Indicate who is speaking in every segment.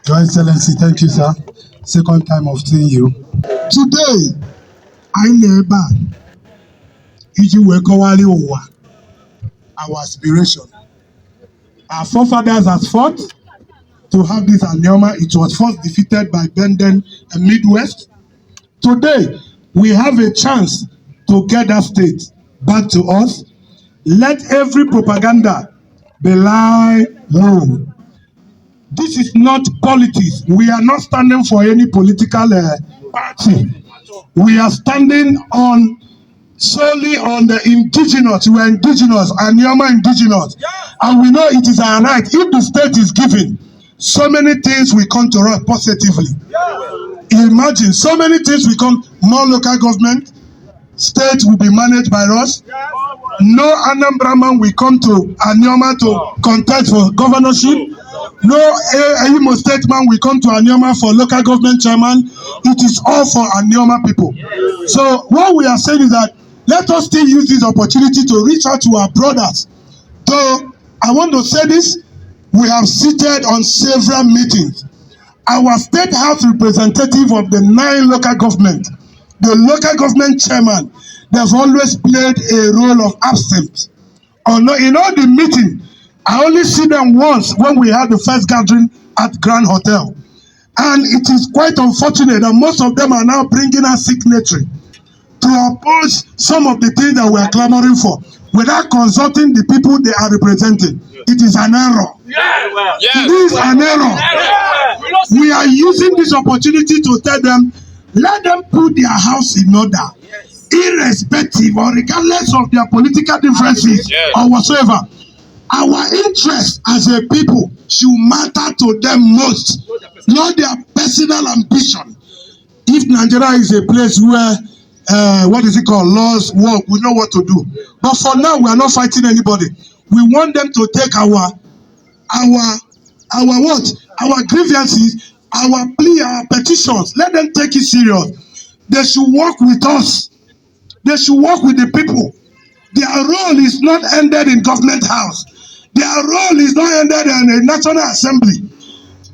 Speaker 1: Your Excellency, thank you, sir. Second time of seeing you. Today, I never our aspiration. Our forefathers has fought to have this Anioma. It was first defeated by Benden and Midwest. Today, we have a chance to get that state back to us. Let every propaganda be lie low. This is not politics. We are not standing for any political party. We are standing on solely on the indigenous. We are indigenous, Anioma indigenous. And we know it is our right. If the state is giving, so many things will come to us positively. Imagine, so many things will come, more local government, state will be managed by us. No Anambra man will come to Anioma to contest for governorship. No Imo State man will come to Anioma for local government chairman. It is all for Anioma people. So what we are saying is that let us still use this opportunity to reach out to our brothers. So I want to say this, we have seated on several meetings. Our state house representative of the 9 local government, the local government chairman, they've always played a role of absent. In all the meeting, I only see them once when we had the first gathering at Grand Hotel. And it is quite unfortunate that most of them are now bringing us signatory to oppose some of the things that we are clamoring for without consulting the people they are representing. It is an error. It is an error. We are using this opportunity to tell them, let them put their house in order, irrespective or regardless of their political differences or whatsoever. Our interest as a people should matter to them most, not their personal ambition. If Nigeria is a place where laws work, we know what to do. But for now, we are not fighting anybody. We want them to take our grievances, our plea, our petitions. Let them take it serious. They should work with us. They should work with the people. Their role is not ended in government house. Their role is not ended in a national assembly.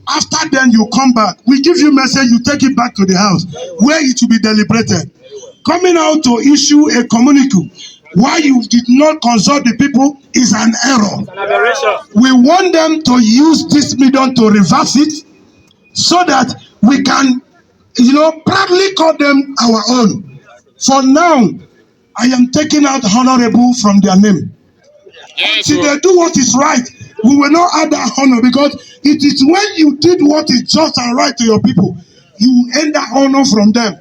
Speaker 1: After then, you come back. We give you message, you take it back to the house where it will be deliberated. Coming out to issue a communique why you did not consult the people is an error. We want them to use this medium to reverse it so that we can, proudly call them our own. For now, I am taking out honorable from their name. Until they do what is right, we will not add that honor, because it is when you did what is just and right to your people, you end that honor from them.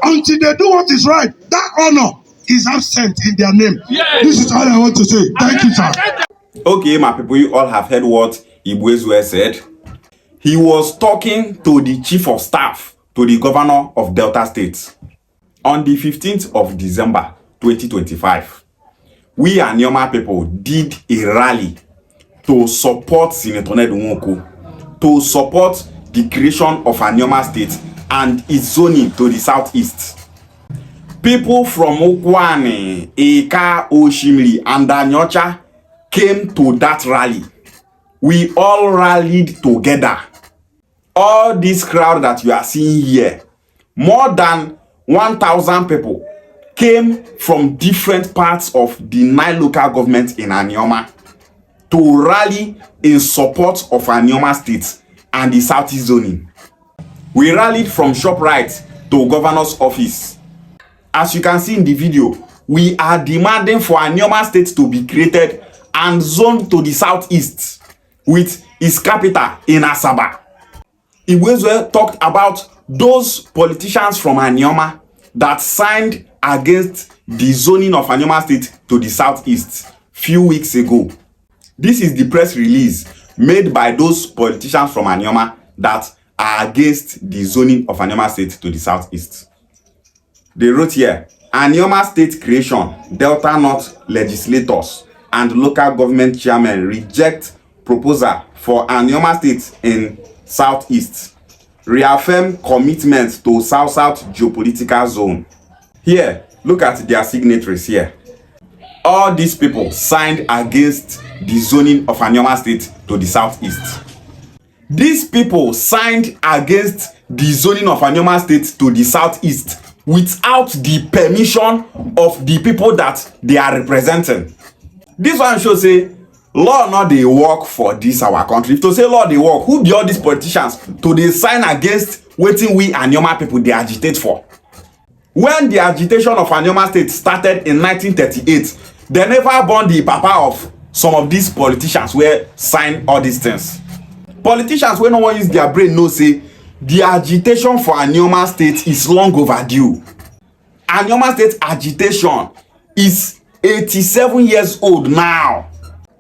Speaker 1: Until they do what is right, that honor is absent in their name. This is all I want to say. Thank you, sir.
Speaker 2: Okay, my people, you all have heard what Igbo said. He was talking to the chief of staff to the governor of Delta State on the 15th of December 2025. We Anioma people did a rally to support Senator Ned Nwoko, to support the creation of Anioma State and its zoning to the southeast. People from Ukwuani, Eka, Oshimiri, and Anyocha came to that rally. We all rallied together. All this crowd that you are seeing here, more than 1,000 people came from different parts of the 9 local governments in Anioma to rally in support of Anioma State and the southeast zoning. We rallied from ShopRite to governor's office. As you can see in the video, we are demanding for Anioma State to be created and zoned to the southeast with its capital in Asaba. Igbo talked about those politicians from Anioma that signed against the zoning of Anioma State to the southeast few weeks ago. This is the press release made by those politicians from Anioma that are against the zoning of Anioma State to the southeast. They wrote here, Anioma State creation, Delta North legislators and local government chairmen reject proposal for Anioma State in southeast. Reaffirm commitment to south-south geopolitical zone. Here, look at their signatories here. All these people signed against the zoning of Anioma State to the southeast. These people signed against the zoning of Anioma State to the southeast without the permission of the people that they are representing. This one shows say law not dey work for this our country. If to say law dey work, who be all these politicians to dey sign against wetin we Anioma people dey agitate for? When the agitation of Anioma State started in 1938, they never born the papa of some of these politicians wey sign all these things. Politicians wey no wan use their brain know say the agitation for Anioma State is long overdue. Anioma State agitation is 87 years old now.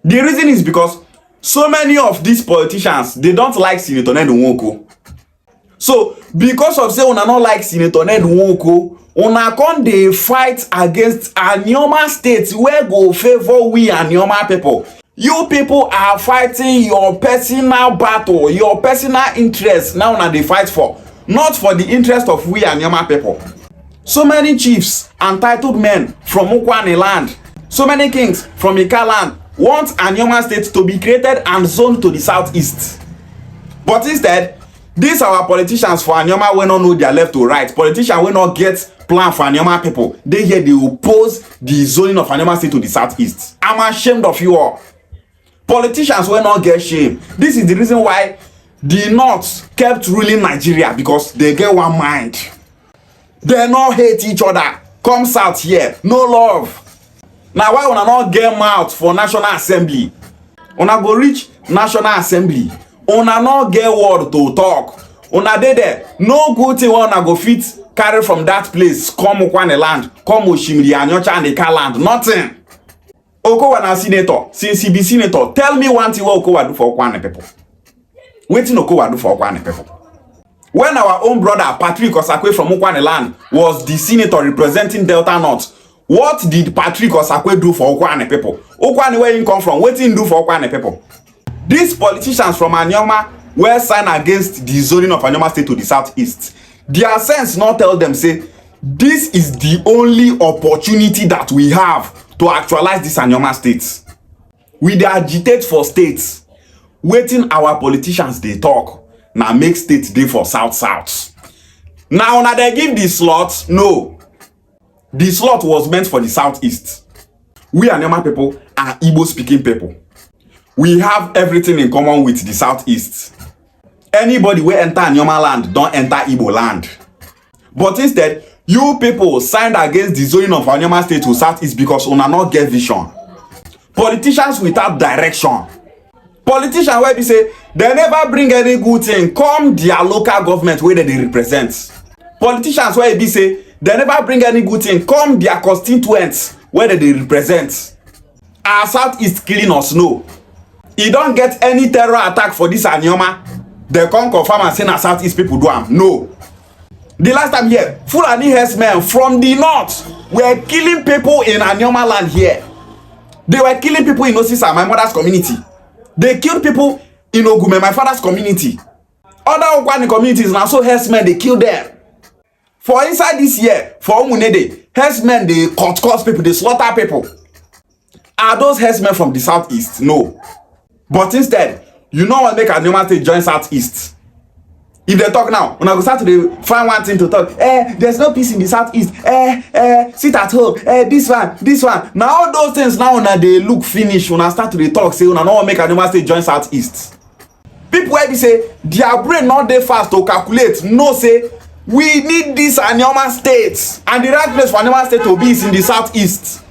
Speaker 2: The reason is because so many of these politicians, they don't like Senator Ned Nwoko. So because of say una no like Senator Ned Nwoko, una come dey fight against Anioma State wey go favor we Anioma people. You people are fighting your personal battle, your personal interest. Now una dey fight for, not for the interest of we Anioma people. So many chiefs and titled men from Ukwuani land, so many kings from Ika land want Anioma State to be created and zoned to the southeast. But instead, these our politicians for Anioma wey no know their left to right, politicians wey no get plan for Anioma people, they here they oppose the zoning of Anioma State to the southeast. I'm ashamed of you all. Politicians will not get shame. This is the reason why the North kept ruling Nigeria, because they get one mind. They not hate each other. Come south here, no love. Now why una not get mouth for National Assembly? Una go reach National Assembly, una not get word to talk. Una dey there, no good thing una go fit carry from that place come Ukwuani land, come Oshimiri, Anyocha and Ika land, nothing. Okowa na senator. Since he be senator, tell me one thing what Okowa do for Ukwuani people. Wetin Okowa do for Ukwuani people? When our own brother Patrick Osakwe from Ukwuani land was the senator representing Delta North, what did Patrick Osakwe do for Ukwuani people? Ukwuani where he come from, wetin he do for Ukwuani people? These politicians from Anioma were signed against the zoning of Anioma State to the southeast. Their sense not tell them say this is the only opportunity that we have to actualize this Anioma State. We dey agitate for states. Waiting our politicians they talk. Now make states dey for south. Now na they give the slot. No. The slot was meant for the southeast. We Anioma people are Igbo speaking people. We have everything in common with the southeast. Anybody wey enter Anioma land don't enter Igbo land. But instead, you people signed against the zoning of Anioma State to southeast because una not get vision. Politicians without direction. Politicians where they say they never bring any good thing come their local government where they represent. Politicians where they say they never bring any good thing come their constituents where they represent. Our southeast killing us no. You don't get any terror attack for this Anioma. They come confirm and say na southeast people do am. No. The last time here, Fulani herdsmen from the north were killing people in Anioma land here. They were killing people in Osisa, my mother's community. They killed people in Ogume, my father's community. Other Ukwuani communities now, so herdsmen, they kill them. For inside this year, for Umunede, herdsmen, they cut people, they slaughter people. Are those herdsmen from the southeast? No. But instead, you know what make Anioma State join southeast? If they talk now, when I go start to find one thing to talk, there's no peace in the southeast, sit at home, this one. Now all those things now when they look finish, when I start to talk, say when I know make Anioma State join southeast. People where they say their brain not dey fast to calculate, no say we need this Anioma State, and the right place for Anioma State to be is in the southeast.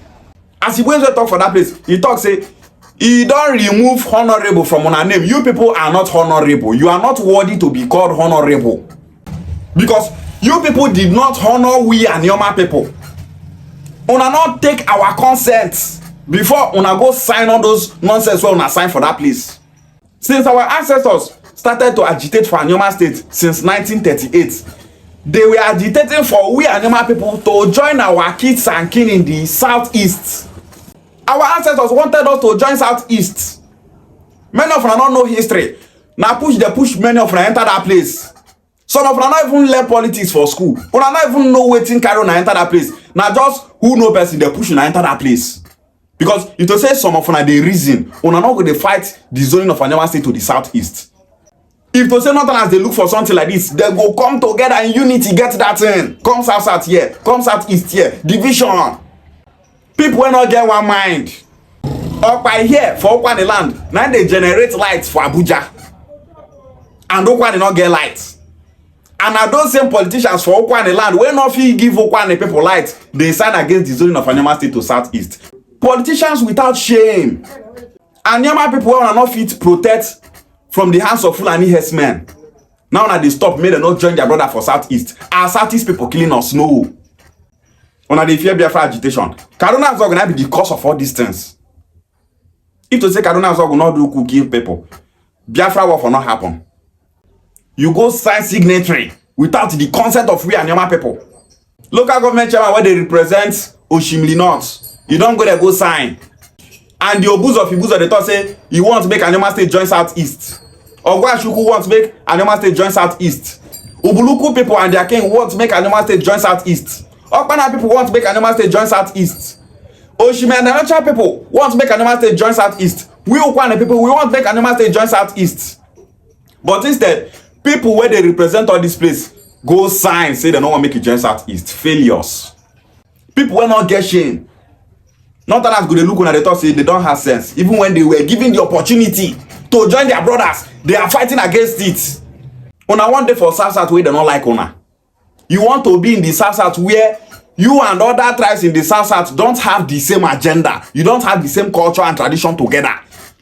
Speaker 2: As he went to talk for that place, he talk say he don't remove honorable from una name. You people are not honorable. You are not worthy to be called honorable. Because you people did not honor we Anioma people. Una not take our consent before una go sign all those nonsense where una sign for that place. Since our ancestors started to agitate for Anioma State since 1938, they were agitating for we Anioma people to join our kids and kin in the southeast. Our ancestors wanted us to join southeast. Many of them don't know history. Now they push many of them enter that place. Some of them not even learn politics for school. But I not even know waiting carry on enter that place. Now just who know person they push na enter that place. Because if to say some of them they reason, una not going to fight the zoning of Anioma State to the southeast. If to say Northerners they look for something like this, they go come together in unity, get that thing. Come south here, come southeast here, division. People will not get one mind. Up by here for Ukwuani land, now they generate lights for Abuja, and Ukwuani not get lights. And now those same politicians for Ukwuani land, when not fit give Ukwuani people lights, they sign against the zoning of Anioma State to southeast. Politicians without shame. Anioma people will not fit protect from the hands of Fulani herdsmen. Now that they stop, may they not join their brother for southeast. Our southeast people killing us, no. When they fear Biafra agitation, Kaduna is not going to be the cause of all these things. If to say Kaduna is not going to do kill people, Biafra war will not happen. You go sign signatory without the consent of we Anioma people. Local government chairman where they represent Oshimili North, you don't go there go sign. And the Obus of Ibuzo they thought say he wants to make Anioma State join southeast. Ogwashuku wants to make Anioma State join southeast. Ubuluku people and their king want to make Anioma State join southeast. Okpana people want to make Anioma State join southeast. Oshime and Anacha people want to make Anioma State join southeast. We Ukwuani people, we want to make Anioma State join southeast. But instead, people where they represent all this place go sign, say they don't want to make it join southeast. Failures. People will not get shame. Not as good they look when they talk say they don't have sense. Even when they were given the opportunity to join their brothers, they are fighting against it. Una one day for South where they don't like Una. You want to be in the South where you and other tribes in the South don't have the same agenda. You don't have the same culture and tradition together.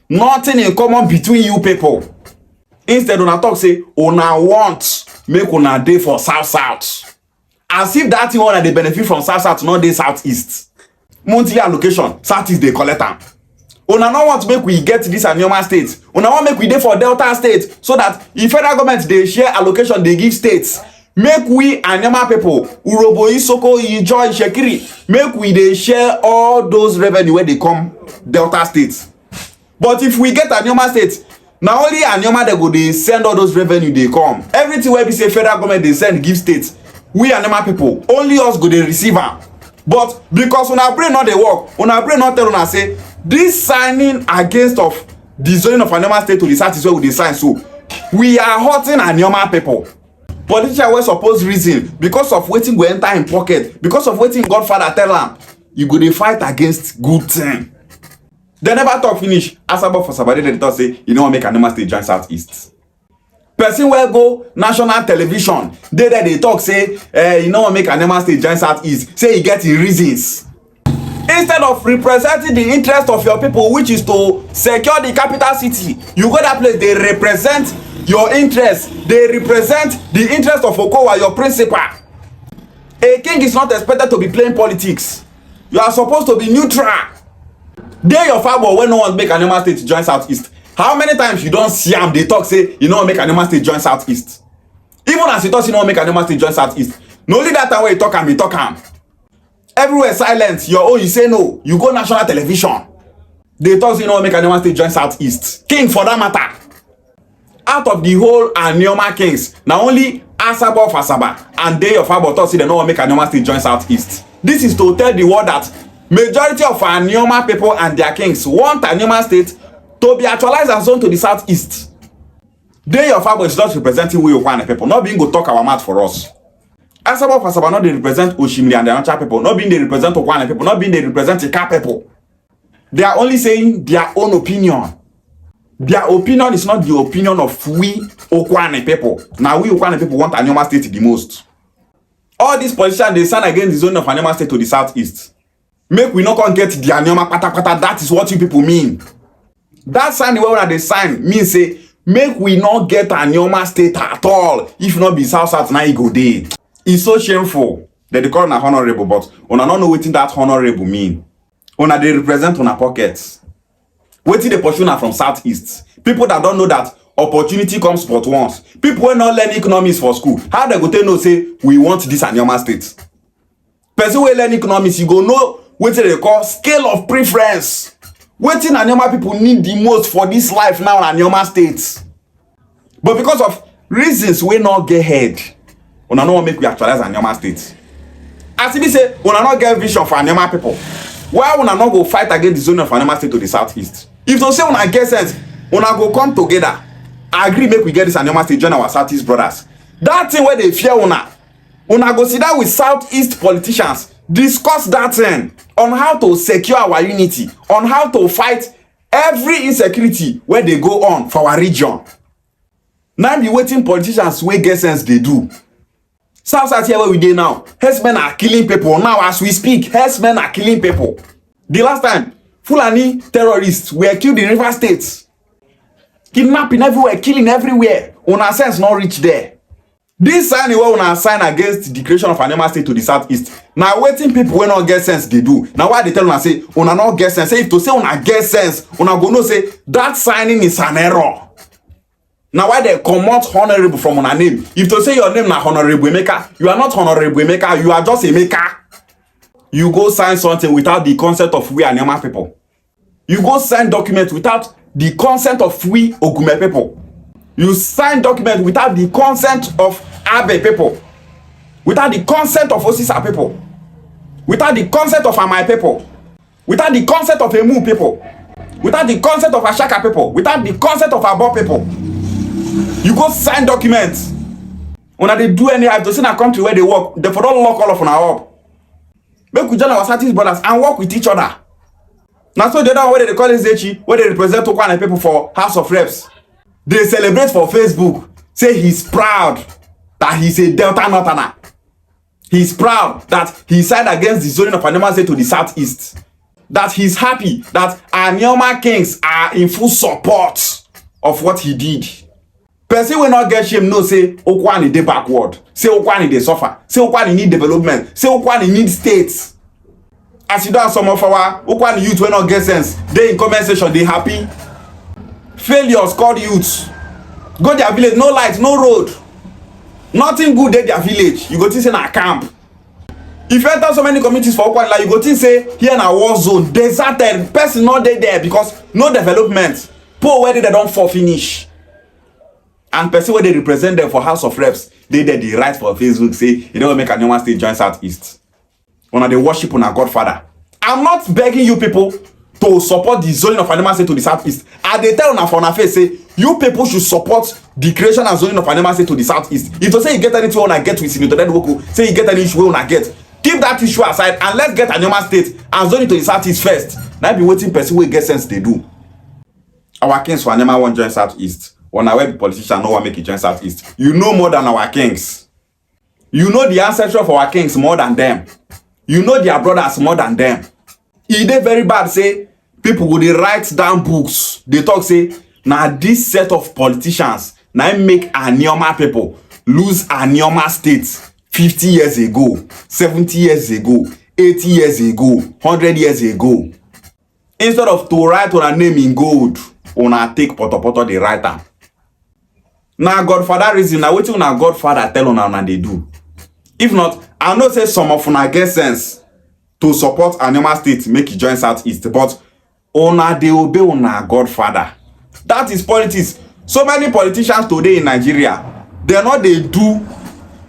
Speaker 2: Nothing in common between you people. Instead, Una talk say, Una want make Una day for South. As if that one that they benefit from South, not the Southeast. Monthly allocation, Southeast they collect them. Una not want to make we get this Anioma State. Una want make we day for Delta State so that if federal government they share allocation, they give states. Make we Anioma people, Urobo, Isoko, Ijo, Ishekiri, make we they share all those revenue where they come Delta States. But if we get Anioma State, now only Anioma they go they send all those revenue they come. Everything where we say federal government they send give states. We Anioma people, only us go they receive am. But because una brain not they work, una brain not tell una say this signing against of the zoning of Anioma State to the south is where we dey sign, so we are hurting Anioma people. Politicians were supposed reason because of waiting go enter in pocket, because of waiting Godfather tell am, you go dey fight against good thing. They never talk finish. Asabo for Sabade they talk say you know make Anioma State join southeast. Person will go national television. They talk say you know make Anioma State join southeast. Say you get the reasons. Instead of representing the interest of your people, which is to secure the capital city, you go that place, they represent your interest. They represent the interest of Okowa, your principal. A king is not expected to be playing politics. You are supposed to be neutral. They your father when no one make Anioma State join southeast. How many times you don't see them, they talk say you know make Anioma State join southeast. Even as you talk, you know make Anioma State join southeast. No only that time when you talk am, you talk am. Everywhere silence. Your own you say no. You go national television. They talk say you know make Anioma State join southeast. King for that matter. Out of the whole Anioma kings, now only Asaba of Asaba and they of Abo talk say they don't make Anioma State join southeast. This is to tell the world that majority of Anioma people and their kings want Anioma State to be actualized and zoned to the southeast. They of Abo is not representing we Ukwuani people, not being go talk our mouth for us. Asaba of Asaba not they represent Oshimili and the Anacha people, not being they represent Ukwuani people, not being they represent Ika people. They are only saying their own opinion. Their opinion is not the opinion of we Ukwuani people. Now we Ukwuani people want Anioma State the most. All these politicians they sign against the zone of Anioma State to the southeast. Make we not come get the Anioma pata. That is what you people mean. That sign where they sign means say make we not get Anioma State at all. If not be south now you go there. It's so shameful that they call una honorable, but una not know what that honorable mean. Una they represent una pockets. Waiting the pursue from southeast. People that don't know that opportunity comes but once. People who not learn economics for school. How they go tell no say we want this Anioma State? Person who learn economics, you go know what they call scale of preference. Waiting Anioma people need the most for this life now in Anioma State. But because of reasons we not get head, una no make we actualize Anioma State. As if say una not get vision for Anioma people. Why una not go fight against the zone of Anioma State to the southeast? If to say una get sense, una go come together. agree make we get this Anioma State join our Southeast brothers. That thing where they fear una go sit down with Southeast politicians, discuss that thing on how to secure our unity, on how to fight every insecurity where they go on for our region. Now be waiting politicians wey get sense they do. South here where we dey now, herdsmen are killing people. Now as we speak, herdsmen are killing people. The last time, Fulani terrorists were killed in River State. Kidnapping everywhere, killing everywhere. Una sense not reach there. This sign is what una sign against the creation of Anioma State to the southeast. Now waiting people wey not get sense they do. Now why they tell una say una not get sense? Say if to say una get sense, una go know say that signing is an error. Now why they comot honorable from una name? If to say your name na Honorable Emeka, you are not Honorable Emeka, you are just Emeka. You go sign something without the consent of we Anioma people. You go sign document without the consent of we Ogume people. You sign document without the consent of Abe people. Without the consent of Osisa people. Without the consent of Amai people. Without the consent of Emu people. Without the consent of Ashaka people. Without the consent of Abo people. You go sign documents. When they do any have to see a country where they work, they for don't lock all of una up. Make we join our Southeast brothers and work with each other. Now so the other where they call it Zechi, where they represent Ukwuani people for House of Reps. They celebrate for Facebook. Say he's proud that he's a Delta Northerner. He's proud that he signed against the zoning of Anioma State to the southeast. That he's happy that Anioma Kings are in full support of what he did. Person will not get shame, no say Ukwuani dey backward. Say Ukwuani dey suffer. Say Ukwuani need development. Say Ukwuani need states. As you do some of our Ukwuani youth will not get sense. They in comment section, they happy. Failures called youths. Go their village, no light, no road. Nothing good at their village. You go think say na camp. If you enter so many communities for Ukwuani, like you go think say here na war zone, deserted, person not there because no development. Poor where they don't fall finish. And person where they represent them for House of Reps, they the right for Facebook say you don't make Anioma State join Southeast. When they worship on a Godfather. I'm not begging you people to support the zoning of Anioma State to the southeast. And they tell una for una face say you people should support the creation and zoning of Anioma State to the southeast. If you say you get anything when I get with Senator Edwoko, say you get any issue when I get, keep that issue aside and let's get Anioma State and zoning to the southeast first. Now be waiting person will get sense they do. Our kings for Anioma won't join southeast. When I web politician no one make it join southeast. You know more than our kings. You know the ancestry of our kings more than them. You know their brothers more than them. It dey very bad say people go dey write down books. They talk say now this set of politicians now make Anioma people lose Anioma State 50 years ago, 70 years ago, 80 years ago, 100 years ago. Instead of to write on a name in gold, una take poto the writer. Now Godfather reason, now wetin una Godfather tell una they do. If not, I know say some of una get sense to support Anioma State make it join Southeast, but una dey obey una Godfather. That is politics. So many politicians today in Nigeria, they not they do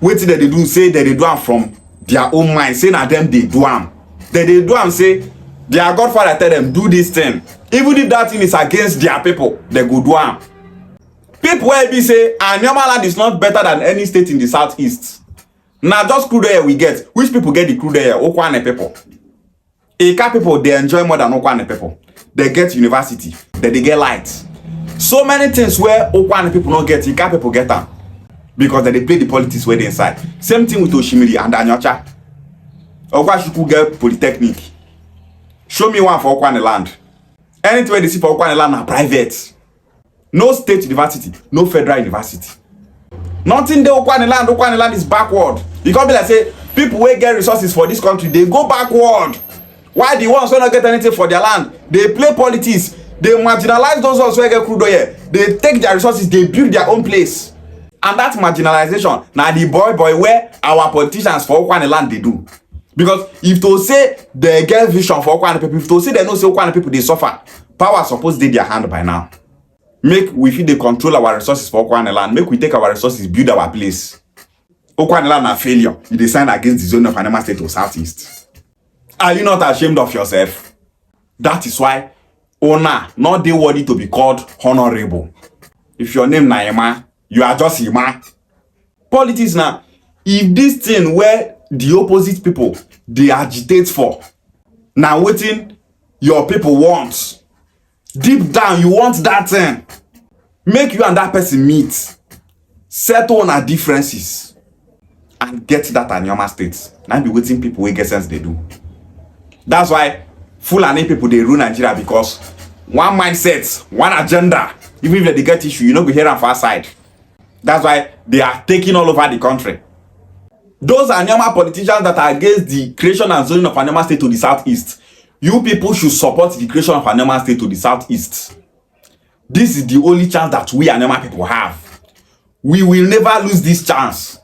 Speaker 2: wetin they do, say that they do am from their own mind, say na them they do am. They do am say their Godfather tell them do this thing. Even if that thing is against their people, they go do am. People wey be say Anioma land is not better than any state in the southeast. Now just crude oil we get. Which people get the crude oil? Ukwuani people. Ika people they enjoy more than Ukwuani people. They get university. They get light. So many things where Ukwuani people not get, Ika people get them. Because they play the politics where they inside. Same thing with Oshimiri and Anyocha. Okwashuku get polytechnic. Show me one for Ukwuani land. Anything where they see for Ukwuani land are private. No state university, no federal university. Nothing there Ukwuani land is backward. You can't be like say people wey get resources for this country, they go backward. Why the ones who not get anything for their land? They play politics. They marginalize those ones who get crude oil. They take their resources, they build their own place. And that marginalization, now the boy where our politicians for Ukwuani land they do. Because if to say they get vision for Ukwuani people, if to say they know say Ukwuani people they suffer, power supposed to their hand by now. Make we feel they control our resources for Ukwuani land. Make we take our resources, build our place. Ukwuani land a failure. You decide against the zone of Anioma State to southeast. Are you not ashamed of yourself? That is why Ona not they worthy to be called honorable. If your name na Ima, you are just Ima. Politics now, if this thing where the opposite people they agitate for, now waiting your people want, deep down you want that thing, make you and that person meet, settle on our differences, and get that Anioma State. Now be waiting people wey get sense they do. That's why Fulani people they rule Nigeria, because one mindset, one agenda. Even if they get issue, you know, we hear on far side. That's why they are taking all over the country. Those Anioma politicians that are against the creation and zoning of Anioma State to the southeast, you people should support the creation of Anioma State to the southeast. This is the only chance that we Anioma people have. We will never lose this chance.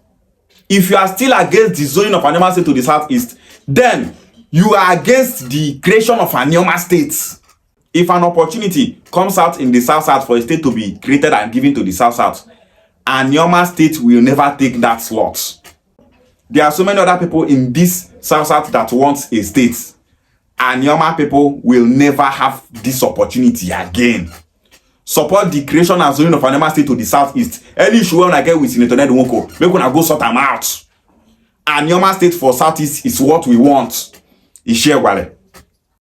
Speaker 2: If you are still against the zoning of Anioma State to the southeast, then you are against the creation of Anioma State. If an opportunity comes out in the south for a state to be created and given to the south, Anioma State will never take that slot. There are so many other people in this south that want a state. Anioma people will never have this opportunity again. Support the creation and zoning of Anioma State to the southeast. Any issue when I get with Senator Ned Nwoko, make una go sort them out. Anioma State for southeast is what we want. Ishewale.